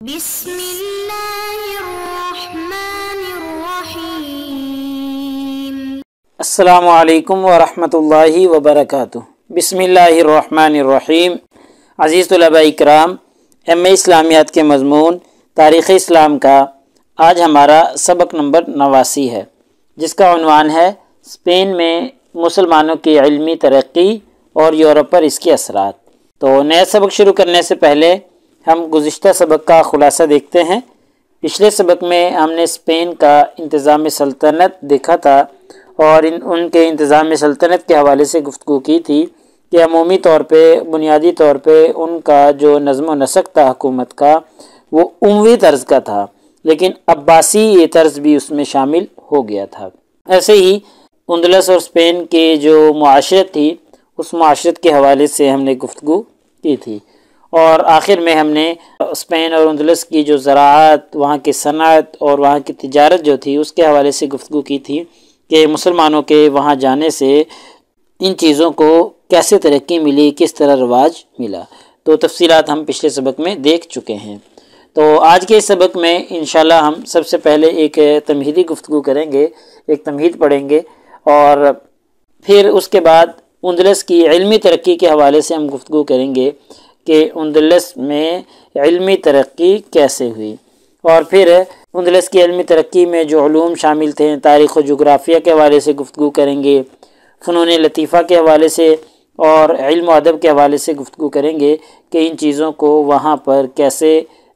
بسم اللہ الرحمن الرحیم۔ السلام علیکم ورحمۃ اللہ وبرکاتہ۔ بسم اللہ الرحمن الرحیم۔ عزیز طلباء اکرام، ایم اے اسلامیات کے مضمون تاریخ اسلام کا آج ہمارا سبق نمبر 89 ہے، جس کا عنوان ہے اسپین میں مسلمانوں کی علمی ترقی اور یورپ پر اس کے اثرات۔ تو نیا سبق شروع کرنے سے پہلے ہم گزشتہ سبق کا خلاصہ دیکھتے ہیں۔ پچھلے سبق میں ہم نے اسپین کا انتظام سلطنت دیکھا تھا اور ان کے انتظام سلطنت کے حوالے سے گفتگو کی تھی کہ عمومی طور پہ بنیادی طور پہ ان کا جو نظم و نسق تھا حکومت کا وہ اموی طرز کا تھا، لیکن عباسی یہ طرز بھی اس میں شامل ہو گیا تھا۔ ایسے ہی اندلس اور اسپین کے جو معاشرت تھی اس معاشرت کے حوالے سے ہم نے گفتگو کی تھی، اور آخر میں ہم نے اسپین اور اندلس کی جو زراعت، وہاں کی صنعت اور وہاں کی تجارت جو تھی اس کے حوالے سے گفتگو کی تھی کہ مسلمانوں کے وہاں جانے سے ان چیزوں کو کیسے ترقی ملی، کس طرح رواج ملا۔ تو تفصیلات ہم پچھلے سبق میں دیکھ چکے ہیں۔ تو آج کے اس سبق میں انشاءاللہ ہم سب سے پہلے ایک تمہیدی گفتگو کریں گے، ایک تمہید پڑھیں گے، اور پھر اس کے بعد اندلس کی علمی ترقی کے حوالے سے ہم گفتگو کریں گے کہ اندلس میں علمی ترقی کیسے ہوئی، اور پھر اندلس کی علمی ترقی میں جو علوم شامل تھے، تاریخ و جغرافیہ کے حوالے سے گفتگو کریں گے، فنون لطیفہ کے حوالے سے اور علم و ادب کے حوالے سے گفتگو کریں گے کہ ان چیزوں کو وہاں پر کیسے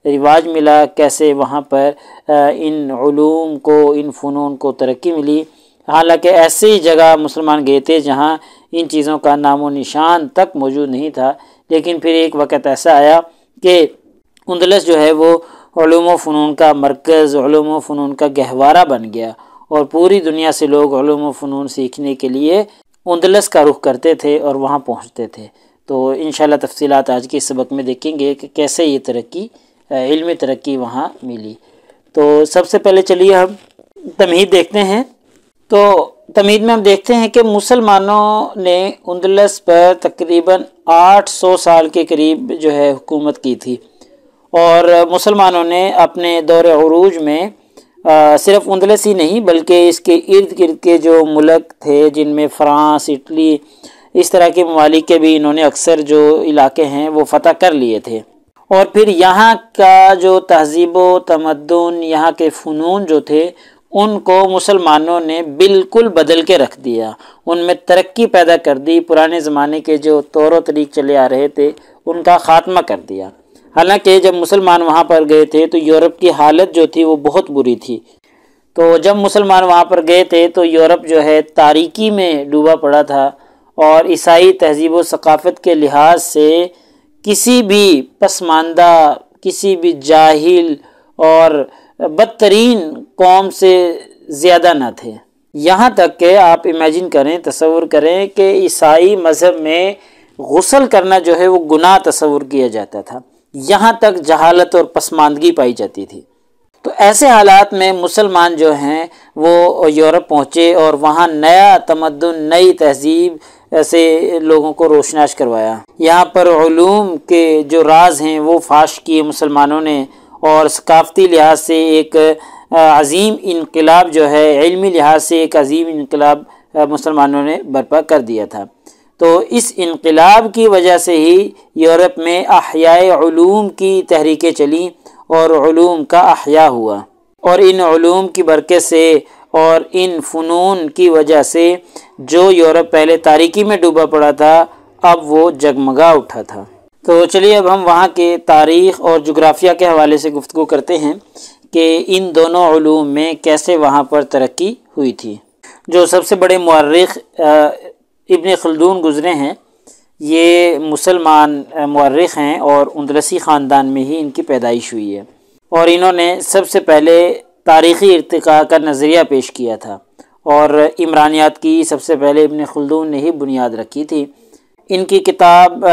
رواج ملا، کیسے وہاں پر ان علوم کو، ان فنون کو ترقی ملی۔ حالانکہ ایسی جگہ مسلمان گئے تھے جہاں ان چیزوں کا نام و نشان تک موجود نہیں تھا، لیکن پھر ایک وقت ایسا آیا کہ اندلس جو ہے وہ علوم و فنون کا مرکز، علوم و فنون کا گہوارہ بن گیا، اور پوری دنیا سے لوگ علوم و فنون سیکھنے کے لیے اندلس کا رخ کرتے تھے اور وہاں پہنچتے تھے۔ تو انشاءاللہ تفصیلات آج کے سبق میں دیکھیں گے کہ کیسے یہ ترقی، علمی ترقی وہاں ملی۔ تو سب سے پہلے چلیے ہم تمہید دیکھتے ہیں۔ تو تمہید میں ہم دیکھتے ہیں کہ مسلمانوں نے اندلس پر تقریباً 800 سال کے قریب جو ہے حکومت کی تھی، اور مسلمانوں نے اپنے دور عروج میں صرف اندلس ہی نہیں بلکہ اس کے ارد گرد کے جو ملک تھے، جن میں فرانس، اٹلی، اس طرح کے ممالک کے بھی انہوں نے اکثر جو علاقے ہیں وہ فتح کر لیے تھے، اور پھر یہاں کا جو تہذیب و تمدن، یہاں کے فنون جو تھے ان کو مسلمانوں نے بالکل بدل کے رکھ دیا، ان میں ترقی پیدا کر دی، پرانے زمانے کے جو طور و طریق چلے آ رہے تھے ان کا خاتمہ کر دیا۔ حالانکہ جب مسلمان وہاں پر گئے تھے تو یورپ کی حالت جو تھی وہ بہت بری تھی۔ تو جب مسلمان وہاں پر گئے تھے تو یورپ جو ہے تاریکی میں ڈوبا پڑا تھا، اور عیسائی تہذیب و ثقافت کے لحاظ سے کسی بھی پسماندہ، کسی بھی جاہل اور بدترین قوم سے زیادہ نہ تھے۔ یہاں تک کہ آپ امیجن کریں، تصور کریں کہ عیسائی مذہب میں غسل کرنا جو ہے وہ گناہ تصور کیا جاتا تھا، یہاں تک جہالت اور پسماندگی پائی جاتی تھی۔ تو ایسے حالات میں مسلمان جو ہیں وہ یورپ پہنچے اور وہاں نیا تمدن، نئی تہذیب سے لوگوں کو روشناس کروایا۔ یہاں پر علوم کے جو راز ہیں وہ فاش کیے مسلمانوں نے، اور ثقافتی لحاظ سے ایک عظیم انقلاب جو ہے، علمی لحاظ سے ایک عظیم انقلاب مسلمانوں نے برپا کر دیا تھا۔ تو اس انقلاب کی وجہ سے ہی یورپ میں احیاء علوم کی تحریکیں چلیں اور علوم کا احیاء ہوا، اور ان علوم کی برکت سے اور ان فنون کی وجہ سے جو یورپ پہلے تاریکی میں ڈوبا پڑا تھا اب وہ جگمگا اٹھا تھا۔ تو چلیے اب ہم وہاں کے تاریخ اور جغرافیہ کے حوالے سے گفتگو کرتے ہیں کہ ان دونوں علوم میں کیسے وہاں پر ترقی ہوئی تھی۔ جو سب سے بڑے مورخ ابن خلدون گزرے ہیں، یہ مسلمان مورخ ہیں اور اندلسی خاندان میں ہی ان کی پیدائش ہوئی ہے، اور انہوں نے سب سے پہلے تاریخی ارتقاء کا نظریہ پیش کیا تھا، اور عمرانیات کی سب سے پہلے ابن خلدون نے ہی بنیاد رکھی تھی۔ ان کی کتاب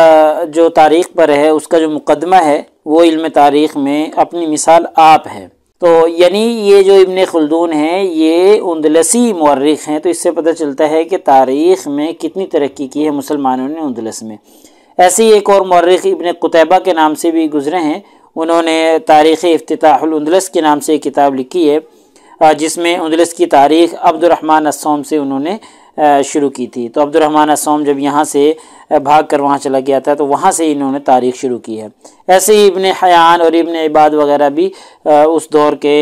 جو تاریخ پر ہے اس کا جو مقدمہ ہے وہ علم تاریخ میں اپنی مثال آپ ہے۔ تو یعنی یہ جو ابن خلدون ہیں یہ اندلسی مورخ ہیں، تو اس سے پتہ چلتا ہے کہ تاریخ میں کتنی ترقی کی ہے مسلمانوں نے اندلس میں۔ ایسے ہی ایک اور مورخ ابن قتیبہ کے نام سے بھی گزرے ہیں، انہوں نے تاریخ افتتاح الاندلس کے نام سے ایک کتاب لکھی ہے، جس میں اندلس کی تاریخ عبد الرحمن الصوم سے انہوں نے شروع کی تھی۔ تو عبد الرحمن الصوم جب یہاں سے بھاگ کر وہاں چلا گیا تھا تو وہاں سے انہوں نے تاریخ شروع کی ہے۔ ایسے ہی ابن حیان اور ابن عباد وغیرہ بھی اس دور کے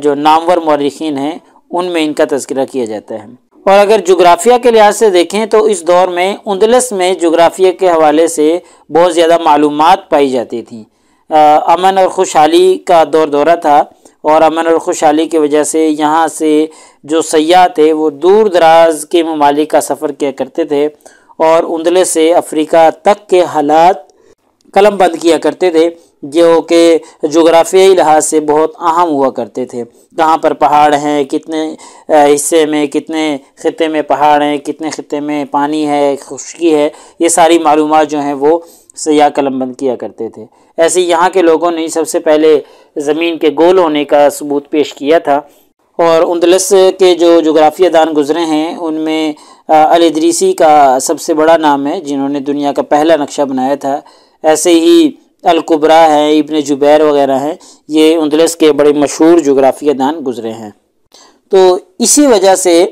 جو نامور مورخین ہیں ان میں ان کا تذکرہ کیا جاتا ہے۔ اور اگر جغرافیہ کے لحاظ سے دیکھیں تو اس دور میں اندلس میں جغرافیہ کے حوالے سے بہت زیادہ معلومات پائی جاتی تھیں۔ امن اور خوشحالی کا دورہ تھا، اور امن اور خوشحالی کی وجہ سے یہاں سے جو سیاح تھے وہ دور دراز کے ممالک کا سفر کیا کرتے تھے، اور اندلس سے افریقہ تک کے حالات قلم بند کیا کرتے تھے، جو کہ جغرافیائی لحاظ سے بہت اہم ہوا کرتے تھے۔ کہاں پر پہاڑ ہیں، کتنے حصے میں، کتنے خطے میں پہاڑ ہیں، کتنے خطے میں پانی ہے، خشکی ہے، یہ ساری معلومات جو ہیں وہ سیاح قلم بند کیا کرتے تھے۔ ایسے یہاں کے لوگوں نے سب سے پہلے زمین کے گول ہونے کا ثبوت پیش کیا تھا، اور اندلس کے جو جغرافیہ دان گزرے ہیں ان میں الادریسی کا سب سے بڑا نام ہے، جنہوں نے دنیا کا پہلا نقشہ بنایا تھا۔ ایسے ہی الکبرا ہیں، ابن جبیر وغیرہ ہیں، یہ اندلس کے بڑے مشہور جغرافیہ دان گزرے ہیں۔ تو اسی وجہ سے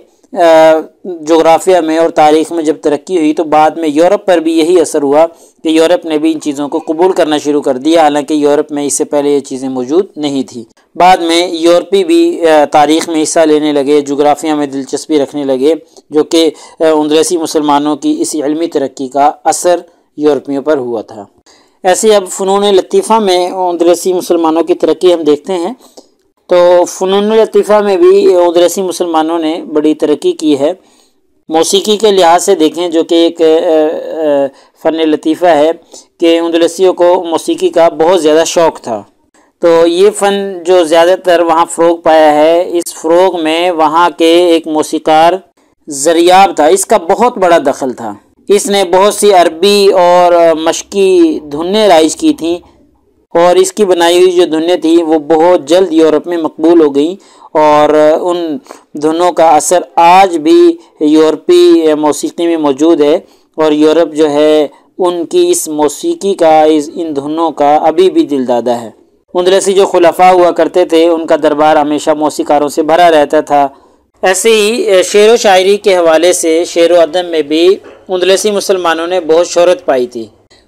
جغرافیہ میں اور تاریخ میں جب ترقی ہوئی تو بعد میں یورپ پر بھی یہی اثر ہوا کہ یورپ نے بھی ان چیزوں کو قبول کرنا شروع کر دیا، حالانکہ یورپ میں اس سے پہلے یہ چیزیں موجود نہیں تھی۔ بعد میں یورپی بھی تاریخ میں حصہ لینے لگے، جغرافیہ میں دلچسپی رکھنے لگے، جو کہ اندلسی مسلمانوں کی اسی علمی ترقی کا اثر یورپیوں پر ہوا تھا۔ ایسے اب فنون لطیفہ میں اندلسی مسلمانوں کی ترقی ہم دیکھتے ہیں، تو فنون لطیفہ میں بھی اندلسی مسلمانوں نے بڑی ترقی کی ہے۔ موسیقی کے لحاظ سے دیکھیں، جو کہ ایک فن لطیفہ ہے کہ اندلسیوں کو موسیقی کا بہت زیادہ شوق تھا، تو یہ فن جو زیادہ تر وہاں فروغ پایا ہے، اس فروغ میں وہاں کے ایک موسیقار زریاب تھا، اس کا بہت بڑا دخل تھا۔ اس نے بہت سی عربی اور مشقی دھنیں رائج کی تھیں، اور اس کی بنائی ہوئی جو دھنیں تھیں وہ بہت جلد یورپ میں مقبول ہو گئیں، اور ان دھنوں کا اثر آج بھی یورپی موسیقی میں موجود ہے، اور یورپ جو ہے ان کی اس موسیقی کا، ان دھنوں کا ابھی بھی دل دادا ہے۔ اندلسی جو خلفاء ہوا کرتے تھے ان کا دربار ہمیشہ موسیقاروں سے بھرا رہتا تھا۔ ایسے ہی شعر و شاعری کے حوالے سے شعر و ادب میں بھی اندلسی مسلمانوں نے بہت شہرت پائی تھی۔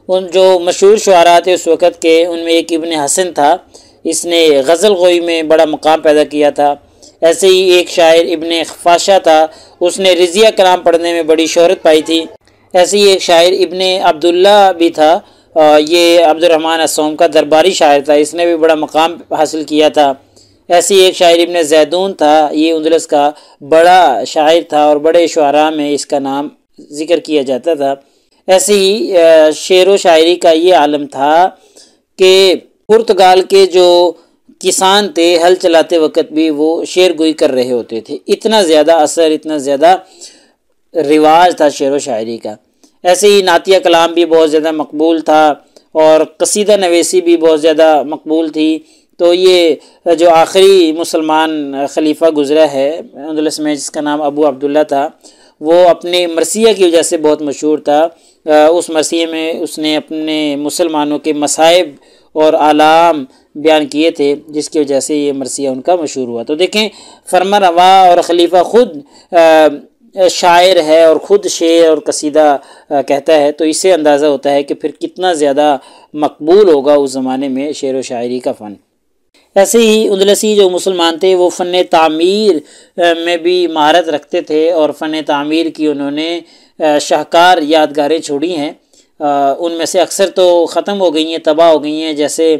ان جو مشہور شعراء تھے اس وقت کے، ان میں ایک ابن حسن تھا، اس نے غزل گوئی میں بڑا مقام پیدا کیا تھا۔ ایسے ہی ایک شاعر ابن خفاشہ تھا، اس نے رضیہ کلام پڑھنے میں بڑی شہرت پائی تھی۔ ایسے ہی ایک شاعر ابن عبداللہ بھی تھا، یہ عبد الرحمن الصوم کا درباری شاعر تھا، اس نے بھی بڑا مقام حاصل کیا تھا۔ ایسے ہی ایک شاعر ابن زیدون تھا، یہ اندلس کا بڑا شاعر تھا، اور بڑے شعراء میں اس کا نام ذکر کیا جاتا تھا۔ ایسے ہی شعر و شاعری کا یہ عالم تھا کہ پرتگال کے جو کسان تھے ہل چلاتے وقت بھی وہ شعر گوئی کر رہے ہوتے تھے، اتنا زیادہ اثر، اتنا زیادہ رواج تھا شعر و شاعری کا۔ ایسے ہی نعتیہ کلام بھی بہت زیادہ مقبول تھا، اور قصیدہ نویسی بھی بہت زیادہ مقبول تھی۔ تو یہ جو آخری مسلمان خلیفہ گزرا ہے اندلس میں، جس کا نام ابو عبداللہ تھا، وہ اپنے مرثیہ کی وجہ سے بہت مشہور تھا۔ اس مرثیے میں اس نے اپنے مسلمانوں کے مصائب اور آلام بیان کیے تھے، جس کی وجہ سے یہ مرثیہ ان کا مشہور ہوا۔ تو دیکھیں، فرمان روا اور خلیفہ خود شاعر ہے اور خود شعر اور قصیدہ کہتا ہے، تو اس سے اندازہ ہوتا ہے کہ پھر کتنا زیادہ مقبول ہوگا اس زمانے میں شعر و شاعری کا فن۔ ایسے ہی اندلسی جو مسلمان تھے وہ فن تعمیر میں بھی مہارت رکھتے تھے، اور فن تعمیر کی انہوں نے شاہکار یادگاریں چھوڑی ہیں۔ ان میں سے اکثر تو ختم ہو گئی ہیں، تباہ ہو گئی ہیں، جیسے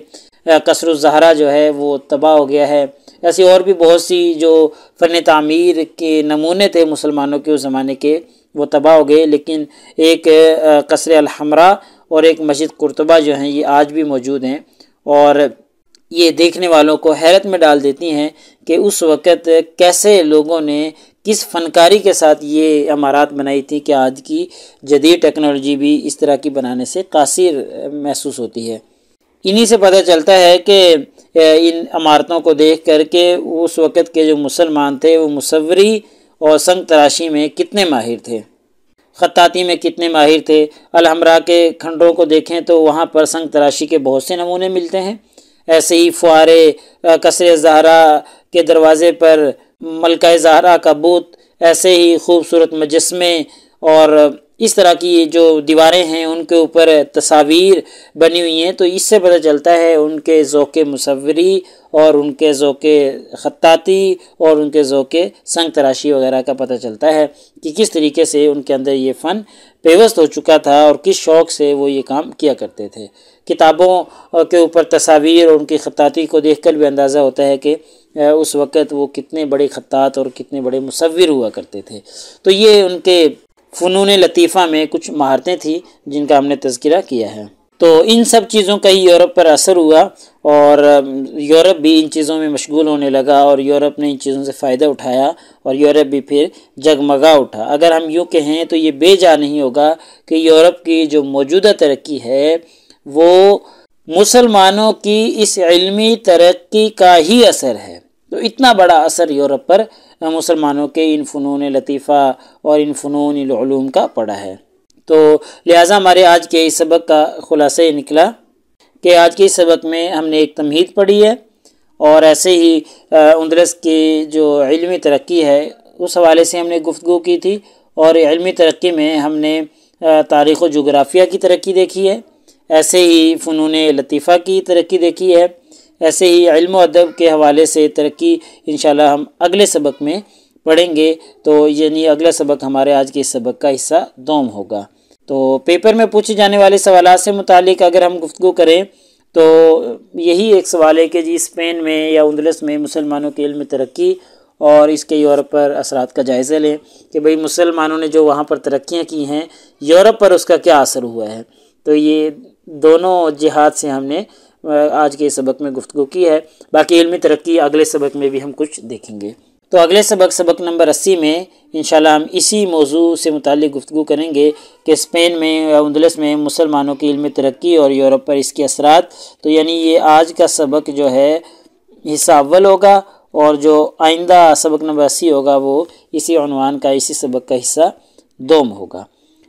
قصر الزہرا جو ہے وہ تباہ ہو گیا ہے۔ ایسی اور بھی بہت سی جو فن تعمیر کے نمونے تھے مسلمانوں کے اس زمانے کے، وہ تباہ ہو گئے، لیکن ایک قصر الحمراء اور ایک مسجد قرطبہ جو ہیں یہ آج بھی موجود ہیں، اور یہ دیکھنے والوں کو حیرت میں ڈال دیتی ہیں کہ اس وقت کیسے لوگوں نے کس فنکاری کے ساتھ یہ عمارات بنائی تھی کہ آج کی جدید ٹیکنالوجی بھی اس طرح کی بنانے سے قاصر محسوس ہوتی ہے۔ انہی سے پتہ چلتا ہے کہ ان عمارتوں کو دیکھ کر کے اس وقت کے جو مسلمان تھے وہ مصوری اور سنگ تراشی میں کتنے ماہر تھے، خطاطی میں کتنے ماہر تھے۔ الحمراء کے کھنڈروں کو دیکھیں تو وہاں پر سنگ تراشی کے بہت سے نمونے ملتے ہیں۔ ایسے ہی فوارے، قصر زہرا کے دروازے پر ملکہ زہرا کا بت، ایسے ہی خوبصورت مجسمے، اور اس طرح کی جو دیواریں ہیں ان کے اوپر تصاویر بنی ہوئی ہیں، تو اس سے پتہ چلتا ہے ان کے ذوق مصوری اور ان کے ذوق خطاطی اور ان کے ذوق سنگ تراشی وغیرہ کا پتہ چلتا ہے کہ کس طریقے سے ان کے اندر یہ فن پیوست ہو چکا تھا اور کس شوق سے وہ یہ کام کیا کرتے تھے۔ کتابوں کے اوپر تصاویر اور ان کی خطاطی کو دیکھ کر بھی اندازہ ہوتا ہے کہ اس وقت وہ کتنے بڑے خطاط اور کتنے بڑے مصور ہوا کرتے تھے۔ تو یہ ان کے فنون لطیفہ میں کچھ مہارتیں تھیں جن کا ہم نے تذکرہ کیا ہے۔ تو ان سب چیزوں کا ہی یورپ پر اثر ہوا اور یورپ بھی ان چیزوں میں مشغول ہونے لگا اور یورپ نے ان چیزوں سے فائدہ اٹھایا اور یورپ بھی پھر جگمگا اٹھا۔ اگر ہم یوں کہیں تو یہ بے جا نہیں ہوگا کہ یورپ کی جو موجودہ ترقی ہے وہ مسلمانوں کی اس علمی ترقی کا ہی اثر ہے۔ تو اتنا بڑا اثر یورپ پر مسلمانوں کے ان فنون لطیفہ اور ان فنون العلوم کا پڑا ہے۔ تو لہٰذا ہمارے آج کے اس سبق کا خلاصہ یہ نکلا کہ آج کے اس سبق میں ہم نے ایک تمہید پڑھی ہے اور ایسے ہی اندلس کی جو علمی ترقی ہے اس حوالے سے ہم نے گفتگو کی تھی، اور علمی ترقی میں ہم نے تاریخ و جغرافیہ کی ترقی دیکھی ہے، ایسے ہی فنون لطیفہ کی ترقی دیکھی ہے، ایسے ہی علم و ادب کے حوالے سے ترقی انشاءاللہ ہم اگلے سبق میں پڑھیں گے۔ تو یعنی اگلا سبق ہمارے آج کے اس سبق کا حصہ دوم ہوگا۔ تو پیپر میں پوچھے جانے والے سوالات سے متعلق اگر ہم گفتگو کریں تو یہی ایک سوال ہے کہ جی اسپین میں یا اندلس میں مسلمانوں کی علمی ترقی اور اس کے یورپ پر اثرات کا جائزہ لیں کہ بھئی مسلمانوں نے جو وہاں پر ترقیاں کی ہیں یورپ پر اس کا کیا اثر ہوا ہے۔ تو یہ دونوں جہات سے ہم نے آج کے سبق میں گفتگو کی ہے، باقی علمی ترقی اگلے سبق میں بھی ہم کچھ دیکھیں گے۔ تو اگلے سبق نمبر 80 میں انشاءاللہ ہم اسی موضوع سے متعلق گفتگو کریں گے کہ اسپین میں یا اندلس میں مسلمانوں کی علمی ترقی اور یورپ پر اس کے اثرات۔ تو یعنی یہ آج کا سبق جو ہے حصہ اول ہوگا اور جو آئندہ سبق نمبر 80 ہوگا وہ اسی عنوان کا، اسی سبق کا حصہ دوم ہوگا۔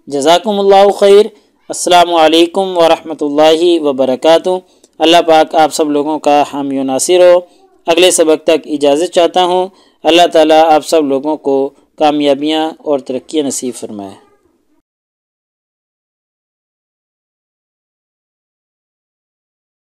جزاکم اللہ خیر۔ السلام علیکم ورحمۃ اللہ وبرکاتہ۔ اللہ پاک آپ سب لوگوں کا حامی و ناصر ہو۔ اگلے سبق تک اجازت چاہتا ہوں۔ اللہ تعالیٰ آپ سب لوگوں کو کامیابیاں اور ترقیاں نصیب فرمائے۔